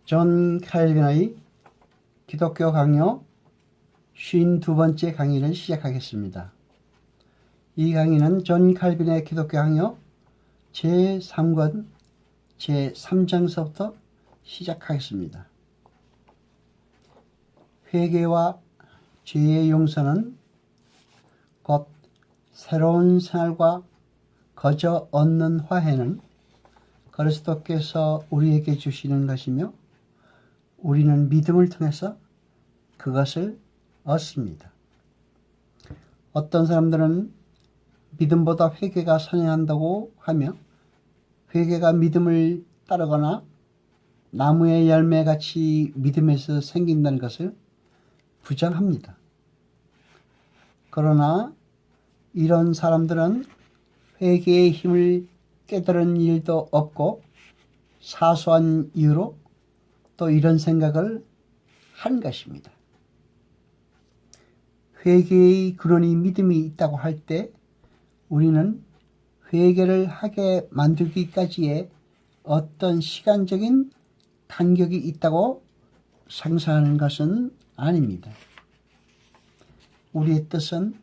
존 칼빈의 기독교 강요 52번째 강의를 시작하겠습니다. 이 강의는 존 칼빈의 기독교 강요 제3권 제3장서부터 시작하겠습니다. 회개와 죄의 용서는 곧 새로운 생활과 거저 얻는 화해는 그리스도께서 우리에게 주시는 것이며 우리는 믿음을 통해서 그것을 얻습니다. 어떤 사람들은 믿음보다 회개가 선행한다고 하며 회개가 믿음을 따르거나 나무의 열매같이 믿음에서 생긴다는 것을 부정합니다. 그러나 이런 사람들은 회개의 힘을 깨달은 일도 없고 사소한 이유로 또 이런 생각을 한 것입니다. 회개의 근원이 믿음이 있다고 할 때 우리는 회개를 하게 만들기까지의 어떤 시간적인 간격이 있다고 상상하는 것은 아닙니다. 우리의 뜻은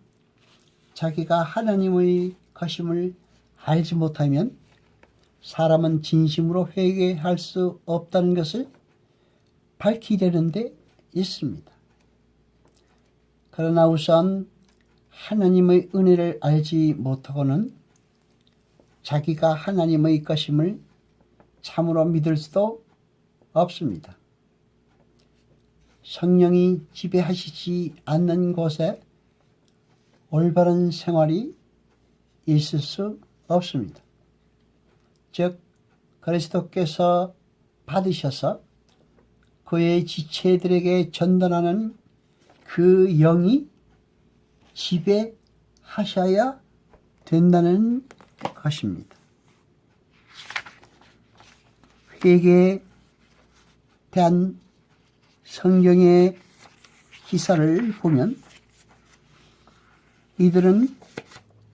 자기가 하나님의 것임을 알지 못하면 사람은 진심으로 회개할 수 없다는 것을 밝히려는 데 있습니다. 그러나 우선 하나님의 은혜를 알지 못하고는 자기가 하나님의 것임을 참으로 믿을 수도 없습니다. 성령이 지배하시지 않는 곳에 올바른 생활이 있을 수 없습니다. 즉 그리스도께서 받으셔서 그의 지체들에게 전달하는 그 영이 지배하셔야 된다는 것입니다. 회개에 대한 성경의 기사를 보면 이들은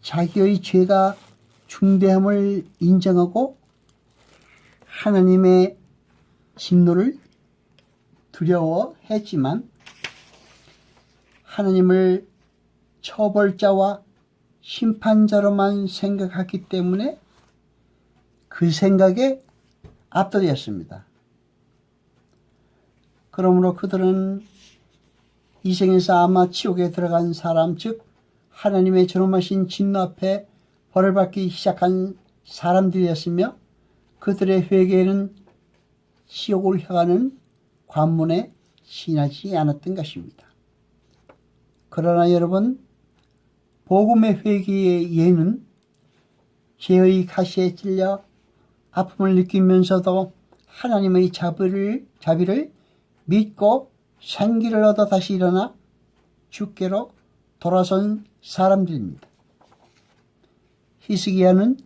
자기의 죄가 중대함을 인정하고 하나님의 진노를 두려워했지만 하나님을 처벌자와 심판자로만 생각했기 때문에 그 생각에 압도되었습니다. 그러므로 그들은 이 생에서 아마 지옥에 들어간 사람, 즉 하나님의 존엄하신 진노 앞에 벌을 받기 시작한 사람들이었으며 그들의 회개는 지옥을 향하는 관문에 지나지 않았던 것입니다. 그러나 여러분, 복음의 회개의 예는 죄의 가시에 찔려 아픔을 느끼면서도 하나님의 자비를 믿고 생기를 얻어 다시 일어나 주께로 돌아선 사람들입니다. 히스기야는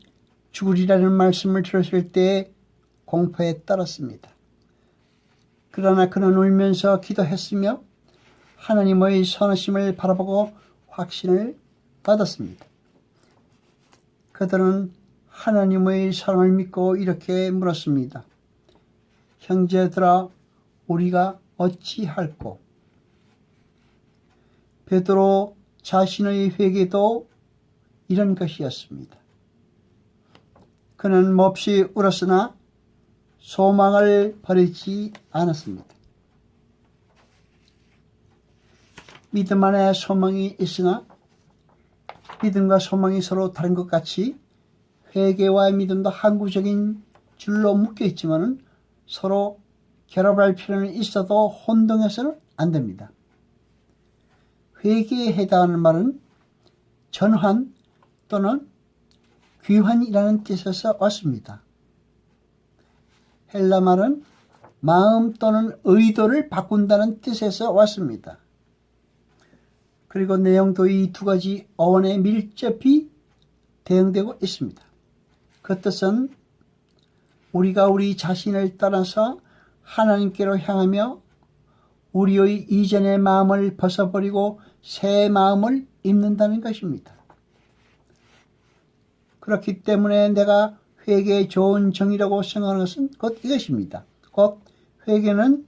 죽으리라는 말씀을 들었을 때 공포에 떨었습니다. 그러나 그는 울면서 기도했으며 하나님의 선하심을 바라보고 확신을 받았습니다. 그들은 하나님의 사랑을 믿고 이렇게 물었습니다. 형제들아, 우리가 어찌할꼬? 베드로 자신의 회개도 이런 것이었습니다. 그는 몹시 울었으나 소망을 버리지 않았습니다. 믿음 안에 소망이 있으나 믿음과 소망이 서로 다른 것 같이 회개와 믿음도 항구적인 줄로 묶여 있지만 서로 결합할 필요는 있어도 혼동해서는 안 됩니다. 회개에 해당하는 말은 전환 또는 귀환이라는 뜻에서 왔습니다. 헬라 말은 마음 또는 의도를 바꾼다는 뜻에서 왔습니다. 그리고 내용도 이 두 가지 어원에 밀접히 대응되고 있습니다. 그 뜻은 우리가 우리 자신을 떠나서 하나님께로 향하며 우리의 이전의 마음을 벗어버리고 새 마음을 입는다는 것입니다. 그렇기 때문에 내가 회개의 좋은 정의라고 생각하는 것은 곧 이것입니다. 곧 회개는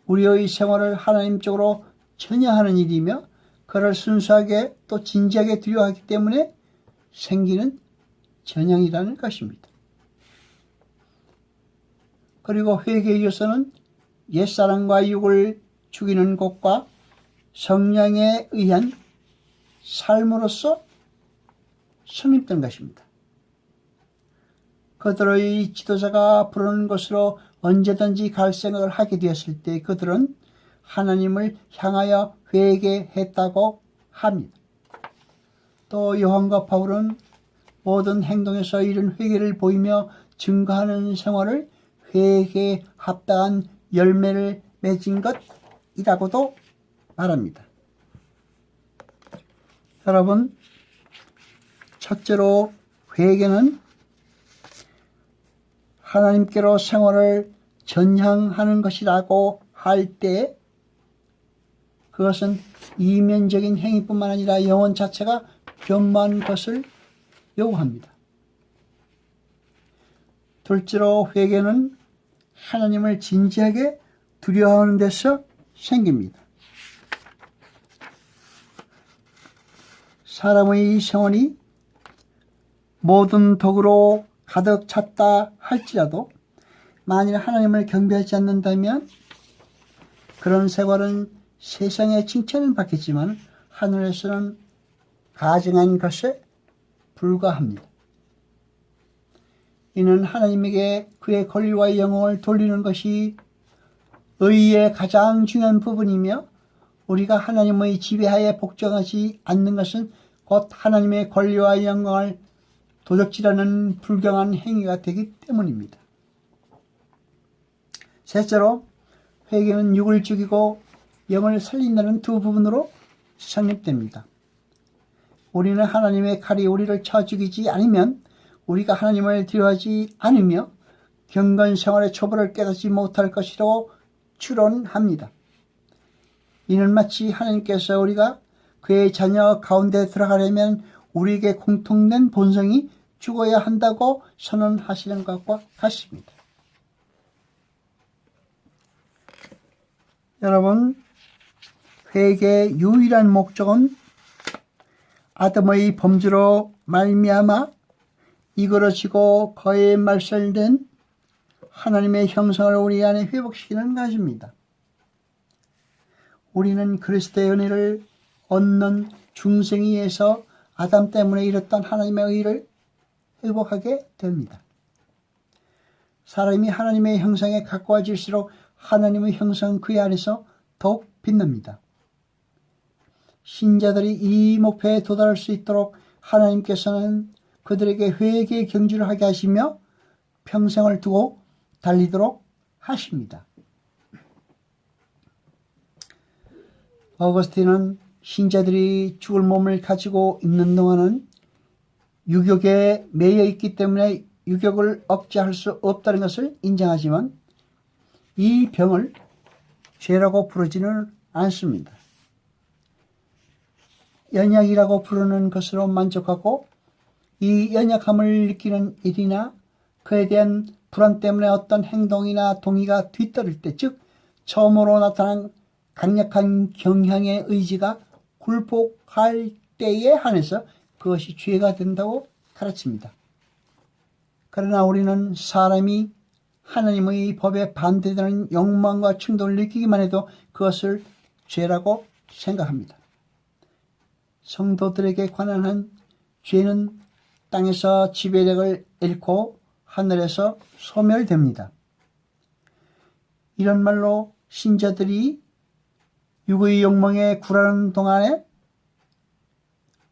우리의 생활을 하나님 쪽으로 전향하는 일이며 그를 순수하게 또 진지하게 두려워하기 때문에 생기는 전향이라는 것입니다. 그리고 회개에 이어서는 옛사람과 육을 죽이는 것과 성령에 의한 삶으로서 성립된 것입니다. 그들의 지도자가 부르는 곳으로 언제든지 갈 생각을 하게 되었을 때 그들은 하나님을 향하여 회개했다고 합니다. 또 요한과 바울은 모든 행동에서 이런 회개를 보이며 증거하는 생활을 회개에 합당한 열매를 맺은 것이라고도 말합니다. 여러분, 첫째로 회개는 하나님께로 생활을 전향하는 것이라고 할 때 그것은 이면적인 행위뿐만 아니라 영혼 자체가 변화한 것을 요구합니다. 둘째로 회개는 하나님을 진지하게 두려워하는 데서 생깁니다. 사람의 생활이 모든 덕으로 가득 찼다 할지라도 만일 하나님을 경배하지 않는다면 그런 생활은 세상의 칭찬을 받겠지만 하늘에서는 가증한 것에 불과합니다. 이는 하나님에게 그의 권리와 영광을 돌리는 것이 의의 가장 중요한 부분이며 우리가 하나님의 지배하에 복종하지 않는 것은 곧 하나님의 권리와 영광을 도적질하는 불경한 행위가 되기 때문입니다. 셋째로 회개는 육을 죽이고 영을 살린다는 두 부분으로 성립됩니다. 우리는 하나님의 칼이 우리를 쳐 죽이지 않으면 우리가 하나님을 두려워하지 않으며 경건 생활의 초벌을 깨닫지 못할 것이라고 추론합니다. 이는 마치 하나님께서 우리가 그의 자녀 가운데 들어가려면 우리에게 공통된 본성이 죽어야 한다고 선언하시는 것과 같습니다. 여러분, 회개의 유일한 목적은 아담의 범죄로 말미암아 이그러지고 거의 말살된 하나님의 형상을 우리 안에 회복시키는 것입니다. 우리는 그리스도의 은혜를 얻는 중생이에서 아담 때문에 잃었던 하나님의 의를 회복하게 됩니다. 사람이 하나님의 형상에 가까워질수록 하나님의 형상 그 안에서 더욱 빛납니다. 신자들이 이 목표에 도달할 수 있도록 하나님께서는 그들에게 회개의 경주를 하게 하시며 평생을 두고 달리도록 하십니다. 어거스틴은 신자들이 죽을 몸을 가지고 있는 동안은 유격에 매여 있기 때문에 유격을 억제할 수 없다는 것을 인정하지만 이 병을 죄라고 부르지는 않습니다. 연약이라고 부르는 것으로 만족하고 이 연약함을 느끼는 일이나 그에 대한 불안 때문에 어떤 행동이나 동의가 뒤떨을 때, 즉 처음으로 나타난 강력한 경향의 의지가 굴복할 때에 한해서 그것이 죄가 된다고 가르칩니다. 그러나 우리는 사람이 하나님의 법에 반대되는 욕망과 충동을 느끼기만 해도 그것을 죄라고 생각합니다. 성도들에게 관한 한 죄는 땅에서 지배력을 잃고 하늘에서 소멸됩니다. 이런 말로 신자들이 육의 욕망에 굴하는 동안에,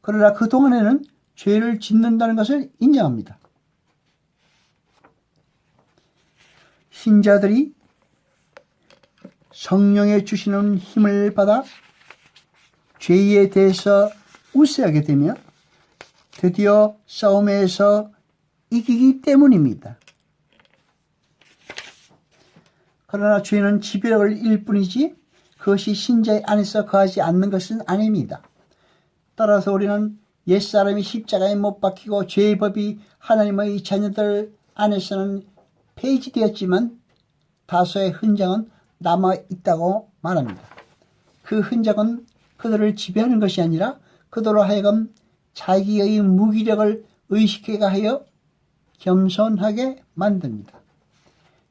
그러나 그 동안에는 죄를 짓는다는 것을 인정합니다. 신자들이 성령의 주시는 힘을 받아 죄에 대해서 우세하게 되며 드디어 싸움에서 이기기 때문입니다. 그러나 죄는 지배력을 잃을 뿐이지 그것이 신자의 안에서 거하지 않는 것은 아닙니다. 따라서 우리는 옛사람이 십자가에 못 박히고 죄의 법이 하나님의 자녀들 안에서는 폐지되었지만 다소의 흔적은 남아 있다고 말합니다. 그 흔적은 그들을 지배하는 것이 아니라 그들로 하여금 자기의 무기력을 의식하게 하여 겸손하게 만듭니다.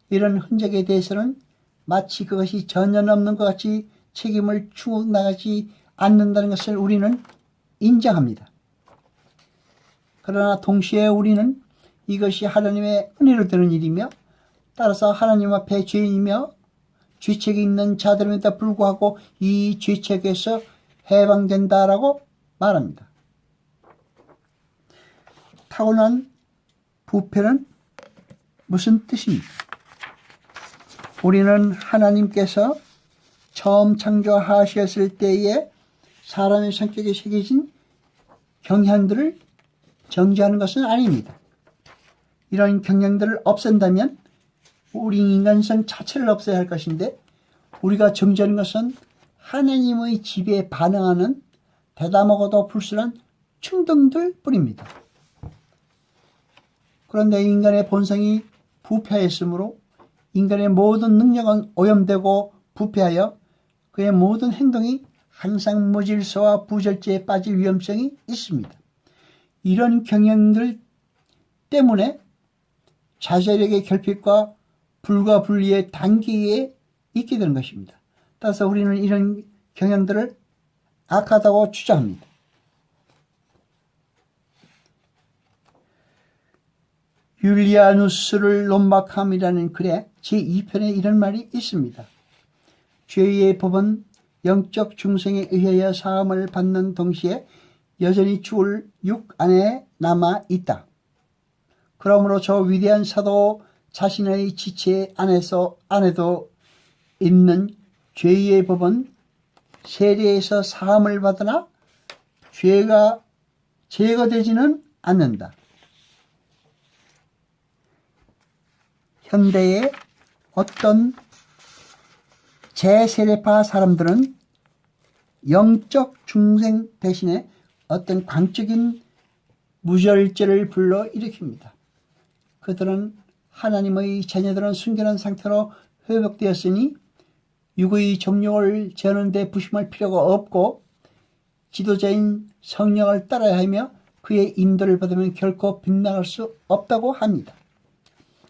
이런 흔적에 대해서는 마치 그것이 전혀 없는 것 같이 책임을 추나가지 않는다는 것을 우리는 인정합니다. 그러나 동시에 우리는 이것이 하나님의 은혜로 되는 일이며 따라서 하나님 앞에 죄인이며 죄책이 있는 자들임에도 불구하고 이 죄책에서 해방된다라고 말합니다. 타고난 부패는 무슨 뜻입니까? 우리는 하나님께서 처음 창조하셨을 때에 사람의 성격에 새겨진 경향들을 정지하는 것은 아닙니다. 이런 경향들을 없앤다면 우리 인간성 자체를 없애야 할 것인데 우리가 정지하는 것은 하나님의 지배에 반응하는 대담하고도 불순한 충동들 뿐입니다. 그런데 인간의 본성이 부패하였으므로 인간의 모든 능력은 오염되고 부패하여 그의 모든 행동이 항상 무질서와 부절제에 빠질 위험성이 있습니다. 이런 경향들 때문에 자제력의 결핍과 불과 분리의 단계에 있게 되는 것입니다. 따라서 우리는 이런 경향들을 악하다고 주장합니다. 율리아누스를 논박함이라는 글에 제2편에 이런 말이 있습니다. 죄의 법은 영적 중생에 의하여 사함을 받는 동시에 여전히 죽을 육 안에 남아 있다. 그러므로 저 위대한 사도 자신의 지체 안에도 있는 죄의 법은 세례에서 사함을 받으나 죄가 제거되지는 않는다. 현대의 어떤 제세례파 사람들은 영적 중생 대신에 어떤 광적인 무절제를 불러일으킵니다. 그들은 하나님의 자녀들은 순결한 상태로 회복되었으니 육의 정욕을 재는 데 부심할 필요가 없고 지도자인 성령을 따라야 하며 그의 인도를 받으면 결코 빗나갈 수 없다고 합니다.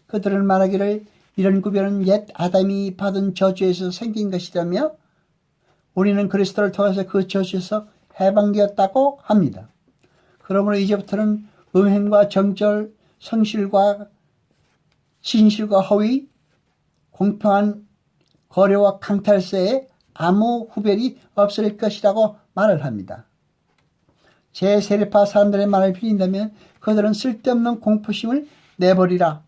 그들은 말하기를 이런 구별은 옛 아담이 받은 저주에서 생긴 것이라며 우리는 그리스도를 통해서 그 저주에서 해방되었다고 합니다. 그러므로 이제부터는 음행과 정절, 성실과 진실과 허위, 공평한 거래와 강탈세에 아무 구별이 없을 것이라고 말을 합니다. 제세례파 사람들의 말을 빌린다면 그들은 쓸데없는 공포심을 내버리라.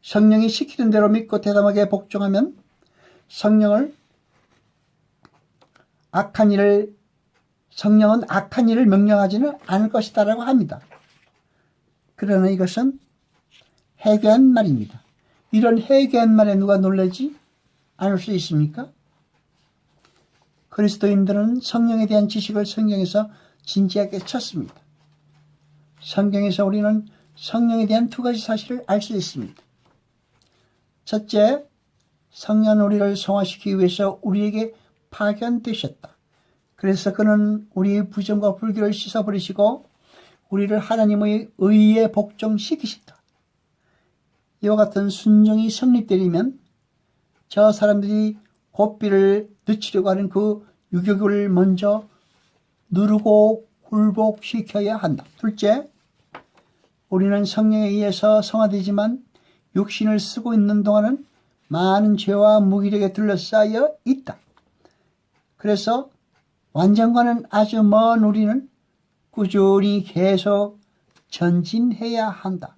성령이 시키는 대로 믿고 대담하게 복종하면 성령은 악한 일을 명령하지는 않을 것이다라고 합니다. 그러나 이것은 해괴한 말입니다. 이런 해괴한 말에 누가 놀라지 않을 수 있습니까? 그리스도인들은 성령에 대한 지식을 성경에서 진지하게 쳤습니다. 성경에서 우리는 성령에 대한 두 가지 사실을 알 수 있습니다. 첫째, 성령 우리를 성화시키기 위해서 우리에게 파견되셨다. 그래서 그는 우리의 부정과 불교를 씻어버리시고 우리를 하나님의 의에 복종시키셨다. 이와 같은 순종이 성립되려면 저 사람들이 고삐를 늦추려고 하는 그 유격을 먼저 누르고 굴복시켜야 한다. 둘째, 우리는 성령에 의해서 성화되지만 육신을 쓰고 있는 동안은 많은 죄와 무기력에 둘러싸여 있다. 그래서 완전과는 아주 먼 우리는 꾸준히 계속 전진해야 한다.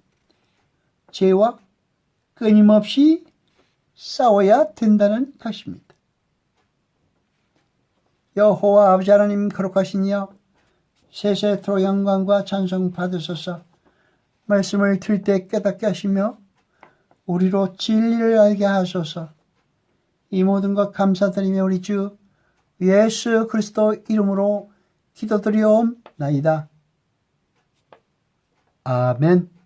죄와 끊임없이 싸워야 된다는 것입니다. 여호와 아버지 하나님 거룩하시니여 세세토록 영광과 찬송 받으소서. 말씀을 들을 때 깨닫게 하시며 우리로 진리를 알게 하소서. 이 모든 것 감사드리며 우리 주 예수 그리스도 이름으로 기도드리옵나이다. 아멘.